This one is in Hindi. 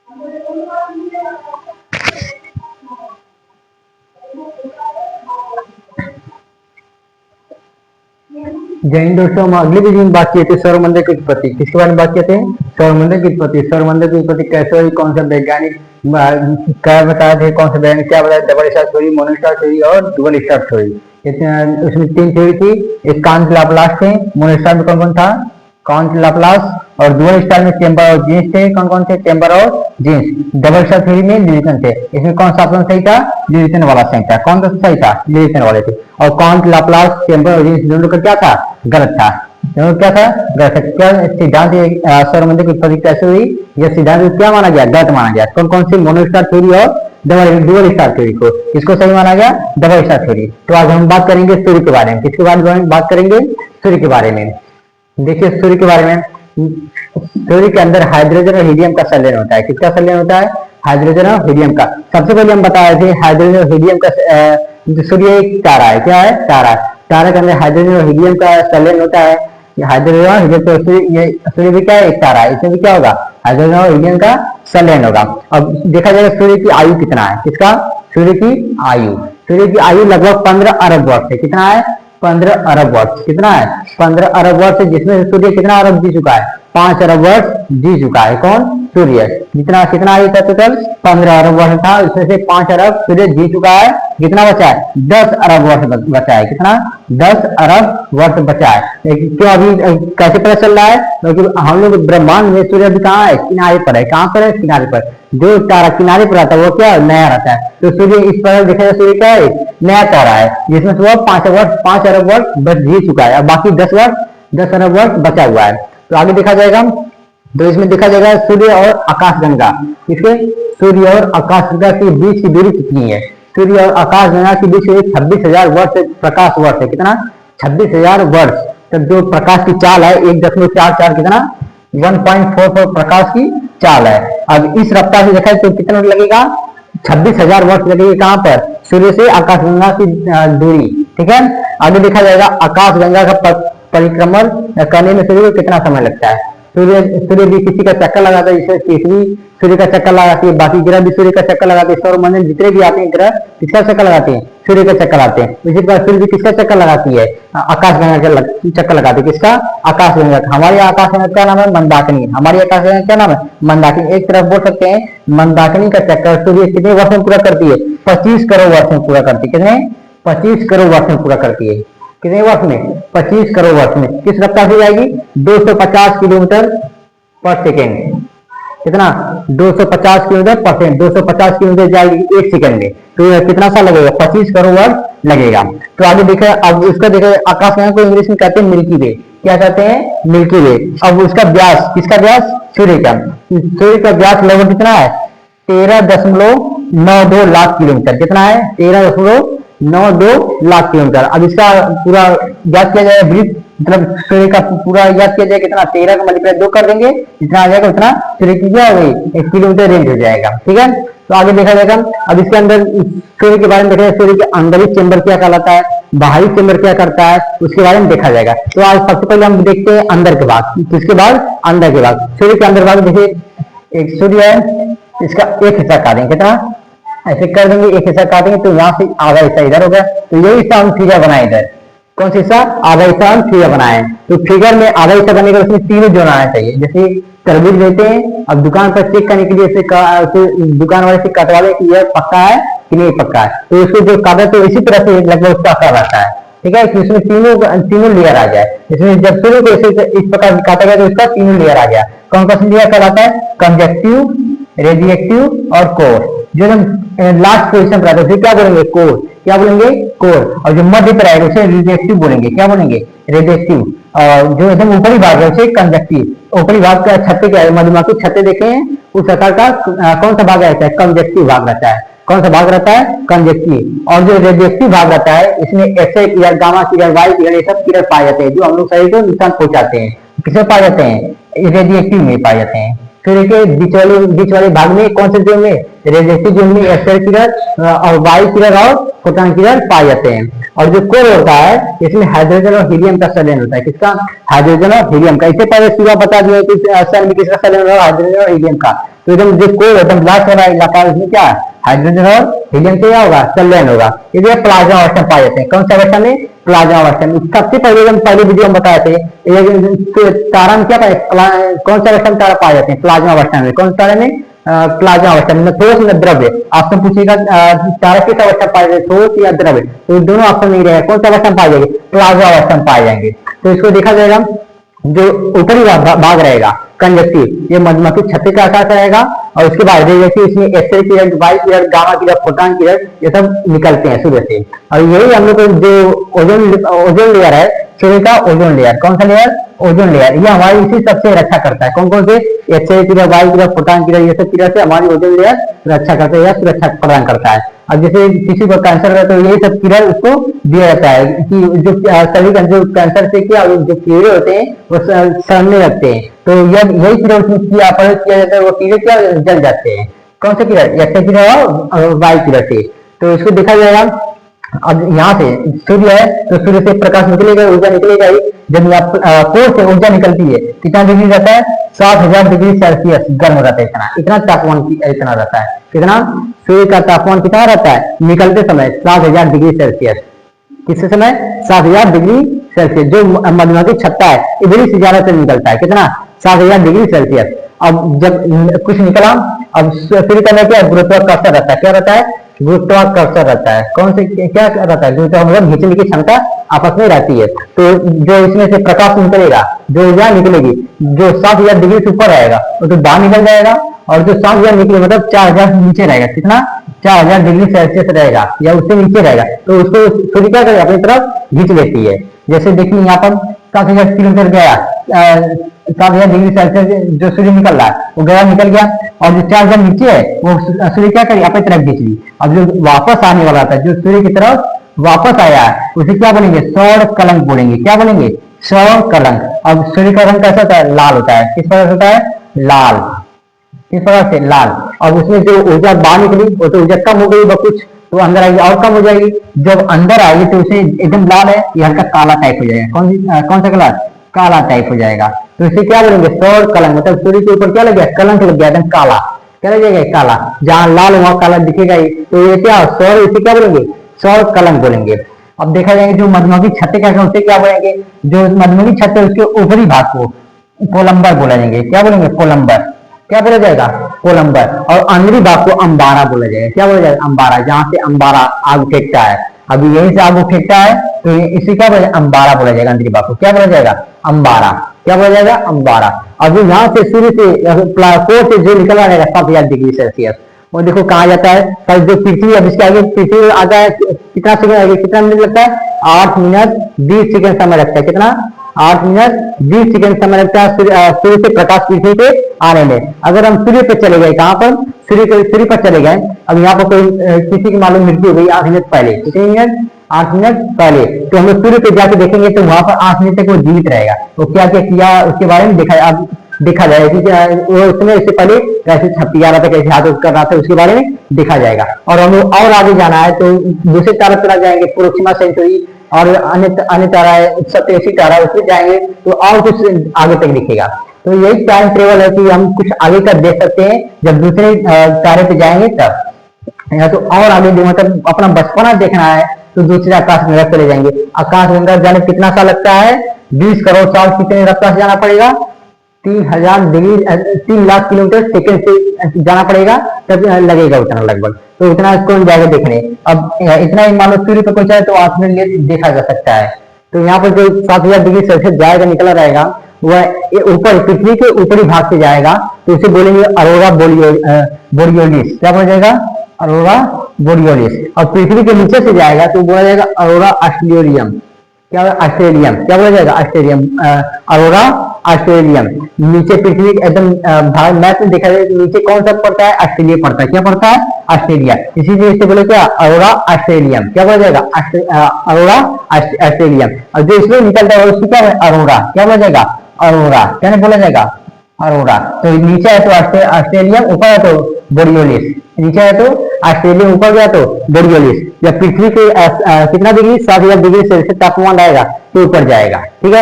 जैन दोस्तों, हम अगली वीडियो में बात किए थे सौरमंडल की उत्पत्ति। किसके बारे में बात किए थे? सौरमंडल की उत्पत्ति। सौरमंडल की उत्पत्ति कैसे हुई, कौन सा वैज्ञानिक क्या बताए थे, कौन सा वैज्ञानिक क्या बताया, double star theory, mono star theory और डुअल स्टार थ्योरी। उसमें 3 थ्योरी थी। एक कांट लाप्लास थे। मोनो स्टार में कौन कौन था? Can't Laplace. और डुअल स्टार में चैम्बर और जीन्स थे। कौन कौन थे? चैम्बर और जीन्स। डबल स्टार थ्योरी में न्यूटन थे। इसमें कौन सा ऑप्शन सही था? न्यूटन वाला सही था। कौन सा सही था? न्यूटन वाले थे। और कांट लाप्लास चैम्बर और जीन्स दोनों का क्या था? गलत था। दोनों क्या था? गलत था। क्या सिद्धांत सौरमंडल की उत्पत्ति कैसे हुई, यह सिद्धांत क्या माना गया? गलत माना गया। कौन कौन सी? मोनो स्टार थ्योरी और डुअल स्टार थ्योरी को। इसको सही माना गया? Double star theory. तो आज हम बात करेंगे सूर्य के बारे में। किसके बारे में बात करेंगे? सूर्य के बारे में। देखिए सूर्य के बारे में, सूर्य के अंदर हाइड्रोजन और हीलियम का संलयन होता है। किसका संलयन होता है? हाइड्रोजन और हीलियम का। सबसे पहले हम बताए थे हाइड्रोजन और हीलियम का सूर्य एक तारा है। क्या है? तारा। तारा के अंदर हाइड्रोजन और हीलियम का संलयन होता है। हाइड्रोजन और हीलियम तो सूर्य भी क्या है? एक तारा है। इसमें भी क्या होगा? हाइड्रोजन और हीलियम का संलयन होगा। अब देखा जाएगा सूर्य की आयु कितना है। किसका? सूर्य की आयु। सूर्य की आयु लगभग 15 अरब वर्ष है। कितना है? 15 अरब वर्ष। कितना है? 15 अरब वर्ष, जिसमें सूर्य कितना अरब जी चुका है? 5 अरब वर्ष जी चुका है। कौन? सूर्य। जितना कितना आयु था टोटल? 15 अरब वर्ष था। इसमें से 5 अरब सूर्य जी चुका है। कितना बचा है? 10 अरब वर्ष बचा है। कितना? 10 अरब वर्ष बचा है। क्यों अभी कैसे पता चल रहा है? क्योंकि हम लोग ब्रह्मांड में सूर्य अभी कहाँ है? किनारे पर है। कहाँ पर है? किनारे पर। जो तारा किनारे पर आता है वो क्या? नया रहता है। तो सूर्य इस पर देखा जाए सूर्य क्या है? नया तारा है, जिसमें से वह 5 अरब वर्ष बच जी चुका है। अब बाकी 10 अरब वर्ष बचा हुआ है। तो आगे देखा जाएगा, तो इसमें देखा जाएगा सूर्य और आकाशगंगा। इसके सूर्य और आकाशगंगा के बीच की दूरी कितनी है? सूर्य और आकाशगंगा के बीच 26,000 वर्ष प्रकाश वर्ष है। कितना? 26,000 वर्ष। तो जो प्रकाश की चाल है 1.44, कितना? 1.44 प्रकाश की चाल है। अब इस रफ्तार से देखा तो कितना लगेगा? 26,000 वर्ष लगेगी। कहां पर? सूर्य से आकाशगंगा की दूरी। ठीक है। आगे देखा जाएगा आकाशगंगा का परिक्रमण करने में सूर्य को कितना समय लगता है? सूर्य भी किसी का चक्कर लगाता है, जैसे पृथ्वी सूर्य का चक्कर लगाती है, बाकी ग्रह भी सूर्य का चक्कर लगाते हैं। सौरमंडल जितने भी आते हैं ग्रह किसका चक्कर लगाते हैं? सूर्य का चक्कर लगाते हैं। इसी प्रकार सूर्य भी किसका चक्कर लगाती है? आकाशगंगा का चक्कर लगाती है। किसका? आकाशगंगा। हमारी आकाशगंगा का नाम है मंदाकिनी। हमारी आकाशगंगा क्या नाम है? मंदाकिनी। एक तरफ बोल सकते हैं मंदाकिनी का चक्कर सूर्य कितने वर्ष में पूरा करती है? 25 करोड़ वर्ष में पूरा करती है। कितने? 25 करोड़ वर्ष में पूरा करती है। कितने वर्ष में? 25 करोड़ वर्ष में। किस रफ्तार से जाएगी? 250 किलोमीटर पर सेकेंड। कितना? 250 किलोमीटर पर सेकेंड। 250 किलोमीटर जाएगी 1 सेकंड में। तो कितना सा लगेगा? 25 करोड़ वर्ष लगेगा। तो आगे देखा, अब उसका देखा आकाशगंगा को इंग्लिश में कहते हैं मिल्की वे। क्या कहते हैं? मिल्की वे। अब उसका व्यास, किसका व्यास? सूर्य का। सूर्य का व्यास लगभग कितना है? 13.92 लाख किलोमीटर। कितना है? 13.92 लाख किलोमीटर। अब इसका पूरा याद किया जाए, वृत्त मतलब सूर्य का पूरा याद किया जाए कितना? 13 का मल्टीप्लाई 2 कर देंगे, जितना आ जाएगा उतना सूर्य की क्या हो गई? 1 किलोमीटर रेंज हो जाएगा। ठीक है। तो आगे देखा जाएगा, अब इसके अंदर सूर्य के बारे में देखा जाए, सूर्य के अंदर चेंबर क्या कहलाता है, बाहरी चेंबर क्या करता है, उसके बारे में देखा जाएगा। तो आज सबसे पहले हम देखते हैं अंदर के भाग। किसके बाद? अंदर के भाग। सूर्य के अंदर भाग देखिए, एक सूर्य है, इसका एक हिस्सा काटेंगे। कितना? ऐसे कर देंगे, एक हिस्सा काटेंगे तो यहाँ से आधा हिस्सा इधर होगा। तो यही हिस्सा हम फिगर बनाए इधर। कौन सा हिस्सा? आधा हिस्सा हम फिगर बनाए। तो फिगर में आधा हिस्सा बनने का उसमें तीनों जोड़ आना चाहिए। जैसे तरबूज लेते हैं, अब दुकान पर चेक करने के लिए दुकान वाले से कटवा ले कि यह पक्का है कि नहीं पक्का है। तो उसको जो कागज तो इसी तरह से लगभग उसका असर रहता है। ठीक है। इसमें तीनों लेयर आ जाए। इसमें जब सूर्य को इस प्रकार काटा गया तो इसका तीनों लेयर आ गया। कौन कौन सी लेयर कहलाता है? कंजक्टिव, रेडिएक्टिव और कोर। जो हम लास्ट पोजीशन पर आते हैं क्या बोलेंगे? कोर। क्या बोलेंगे? कोर। और जो मध्य पर आएगा उसे रेडिएक्टिव बोलेंगे। क्या बोलेंगे? रेडिएक्टिव। और जो एकदम ऊपरी भाग है उसे कंजक्टिव। ऊपरी भाग का छत्ते क्या है? मधुमक्खी छत्ते देखे हैं, उस आकार का कौन सा भाग रहता है? कंजक्टिव भाग रहता है। कौन सा भाग रहता है? कंजक्टिव। और जो रेडिएक्टिव भाग रहता है इसमें एक्स किरण, गामा किरण, वाई किरण, ये सब किरण पाए जाते हैं जो हम लोग शरीर को नुकसान पहुंचाते हैं। किसमें पाए जाते हैं? रेडिएक्टिव में पाए जाते हैं। सूर्य के बीच वाले भाग में, कौन से जोन में? रेडियोएक्टिव जोन में एक्सरे किरण और वायु किरण और फोटॉन किरण पाए जाते हैं। और जो कोर होता है इसमें हाइड्रोजन और हीलियम का संलयन होता है। किसका? हाइड्रोजन और हीलियम का। इससे पहले सीधा बता दिया कि सेल में किसका संलयन होगा? हाइड्रोजन और हीलियम का। तो एकदम जो कोर एकदम लास्ट वाला इलाका है उसमें क्या है? हाइड्रोजन और हीलियम से क्या होगा? संलयन होगा। ये प्लाज्मा अवस्था में पाए जाते हैं। कौन सा अवस्था में? प्लाज्मा अवस्था में। सबसे पहले हम पहले वीडियो में बताए थे तारा में क्या पाए? कौन सा अवस्था में तारा पाए जाते हैं? प्लाज्मा अवस्था में। कौन सा तारा में? प्लाज्मा अवस्था में। ठोस न द्रव्य। आपसे पूछेगा तारा किस अवस्था में पाए जाते? ठोस या द्रव्य? तो दोनों ऑप्शन नहीं रहेगा। कौन सा अवस्था में पाए जाएंगे? प्लाज्मा अवस्था में पाए जाएंगे। तो इसको देखा जाएगा जो ऊपरी भाग रहेगा कंडक्टिव, ये मधुमक्खी छत्ते का आकार रहेगा। और उसके बाद इसमें एक्सरे किरण, वायु किरण, गामा किरण, फोटॉन किरण ये सब निकलते हैं सूर्य से। और यही हम लोग जो ओजोन लेयर है सूर्य का, ओजोन लेयर। कौन सा लेयर? Ozone layer. ये हमारी इसी सबसे रक्षा करता है। कौन कौन से? एक्सरे किरण, वायु किरण, फोटॉन किरण, ये सब किरण से हमारी ओजोन लेयर रक्षा करता है या सुरक्षा प्रदान करता है। अब जैसे किसी को कैंसर है तो यही सब किरण उसको दिया जाता है कि जो सभी जो कैंसर से क्या जो कीड़े होते हैं वो सड़ने लगते हैं। तो यही किरण किया जाता है, वो कीड़े क्या जल जाते हैं। कौन से किरण? एक्सरे किरण और वायु किरण से। तो इसको देखा जाएगा। अब यहाँ से सूर्य है तो सूर्य से प्रकाश निकलेगा, ऊर्जा निकलेगा ही। जब कोर से ऊर्जा निकलती है कितना डिग्री रहता है? 7000 डिग्री सेल्सियस गर्म रहता है। इतना तापमान इतना रहता है। कितना? सूर्य का तापमान कितना रहता है निकलते समय? 7000 डिग्री सेल्सियस। किस समय? 7000 डिग्री सेल्सियस। जो मधुमक्खी छत्ता है इधर से ज्यादा से निकलता है। कितना? 7000 डिग्री सेल्सियस। अब जब कुछ निकला, अब सूर्य का क्या? गुरुत्वाकर्षण रहता है। क्या रहता है? गुरुत्वाकर्षण रहता है। कौन से क्या रहता है? गुरुत्वाकर्षण खींचने की क्षमता आपस में रहती है। तो जो इसमें से प्रकाश निकलेगा, जो ऊर्जा निकलेगी, जो 7000 डिग्री से ऊपर रहेगा वो तो बाहर निकल जाएगा। और जो 7000 निकले मतलब 4000 से नीचे रहेगा। कितना? 4000 डिग्री सेल्सियस रहेगा या उससे नीचे रहेगा। तो उसको सूर्य क्या करेगा? अपनी तरफ खींच लेती है। जैसे देखिए यहाँ पर 7000 किलोमीटर गया, 7000 डिग्री सेल्सियस जो सूर्य निकल रहा है वो गया, निकल गया। और जो 4000 नीचे है वो सूर्य क्या करेगी? अपनी तरफ खींच ली। अब जो वापस आने वाला था, जो सूर्य की तरफ वापस आया है उसे क्या बोलेंगे? सौर कलंक बोलेंगे। क्या बोलेंगे? सौर कलंक। अब सूर्य का रंग कैसा होता है? लाल होता है। किस प्रकार से होता है? लाल। किस प्रकार से? लाल। अब उसमें जो ऊर्जा बाहर निकली वो तो ऊर्जा कम हो गई कुछ, तो अंदर आएगी और कम हो जाएगी। जब अंदर आएगी तो उसे एकदम लाल है, ये हल्का काला टाइप हो जाएगा। कौन सा कलर? काला टाइप हो जाएगा। तो इसे क्या बोलेंगे? सौर कलंक। मतलब सूर्य के ऊपर क्या लग गया? कलंक लग गया, एकदम काला। क्या लग जाएगा? काला। जहां लाल वहां काला दिखेगा ही। तो ये क्या? सौर। इसे क्या बोलेंगे? सौर कलंक बोलेंगे। अब देखा जाएगा जो मधुमक्खी छत्ते का उसे क्या बोलेंगे? जो मधुमक्खी छत्ते उसके ऊपरी भाग को कोलंबर बोला जाएंगे। क्या बोलेंगे? कोलंबर। क्या बोला जाएगा? कोलंबर। और अंदरी भाग को अंबारा बोला जाएगा। क्या बोला जाएगा? अंबारा। जहां से अंबारा आग फेंकता है, अभी यहीं से आग फेंकता है तो इसे क्या बोला? अंबारा बोला जाएगा। अंदरी भाग को क्या बोला जाएगा? अंबारा। क्या बोला जाएगा? अंबारा। अब यहाँ से सूर्य से कोर से जो निकलना रहेगा 7000 डिग्री सेल्सियस, वो देखो कहा जाता है। पर जो पृथ्वी, अब इसके आगे पृथ्वी आता है कितना सेकंड आगे? कितना मिनट लगता है? 8 मिनट 20 सेकंड समय लगता है। कितना? 8 मिनट 20 सेकंड समय लगता है सूर्य से प्रकाश पृथ्वी पे आने में। अगर हम सूर्य पे चले गए, कहां पर? सूर्य पर चले गए। अब यहाँ पर कोई किसी की मालूम मृत्यु हो गई 8 मिनट पहले। कितने मिनट? 8 मिनट पहले। तो हम लोग सूर्य पे जाके देखेंगे तो वहां पर 8 मिनट तक वो जीवित रहेगा। वो क्या क्या किया उसके बारे में देखा जाएगा कि वो उसमें इससे पहले कैसे छपी आ रहा था, कैसे हाथ कर रहा था, उसके बारे में देखा जाएगा। और हम लोग और आगे जाना है तो दूसरे तारा चला जाएंगे, प्रोक्सिमा सेंचुरी और अन्य तारा है, सप्तऋषि तारा, उसमें जाएंगे तो और कुछ आगे तक दिखेगा। तो यही टाइम ट्रेवल है कि हम कुछ आगे का देख सकते हैं जब दूसरे तारे पे जाएंगे तब। या तो और आगे मतलब अपना बचपना देखना है तो दूसरे आकाश गंगा चले जाएंगे। आकाश गंगा जाने कितना साल लगता है? 20 करोड़ साल। कितने रास्ता से जाना पड़ेगा? 3000 डिग्री 3 लाख किलोमीटर सेकंड से जाना पड़ेगा, तब लगेगा उतना लगभग। तो इतना कौन जाएगा देखने? अब इतना ही मान लो सूर्य पे पहुंचा है तो आसमान में देखा जा सकता है। तो यहाँ पर जो 7000 डिग्री सेल्सियस जाएगा, निकला रहेगा, वह ऊपर पृथ्वी के ऊपरी भाग से जाएगा तो उसे बोलेंगे अरोरा बोरियोलिस। क्या बोला जाएगा? अरोरा बोरियोलिस। और पृथ्वी के नीचे से जाएगा तो बोला जाएगा अरोरा ऑस्ट्रेलियम। क्या? ऑस्ट्रेलियम। क्या बोला जाएगा? ऑस्ट्रेलियम। अरोरा ऑस्ट्रेलियम। नीचे पृथ्वी एकदम मैप में देखा जाए नीचे कौन सा पड़ता है? ऑस्ट्रेलिया पड़ता है। क्या पड़ता है? ऑस्ट्रेलिया। इसीलिए इसे बोले क्या? अरोरा ऑस्ट्रेलियम। क्या बोला जाएगा? अरोरा ऑस्ट्रेलियम। और जो इसमें निकलता है उसकी क्या है? अरोरा। क्या बोला जाएगा? अरोरा। क्या नहीं बोला जाएगा? अरोरा। तो नीचे है तो ऑस्ट्रेलियम, ऊपर है तो बोरियोलिस, नीचे है तो ऑस्ट्रेलिया, ऊपर गया तो बोरियोलिस। जब पृथ्वी के कितना डिग्री 7,000 डिग्री सेल्सियस तापमान आएगा तो ऊपर जाएगा, ठीक है।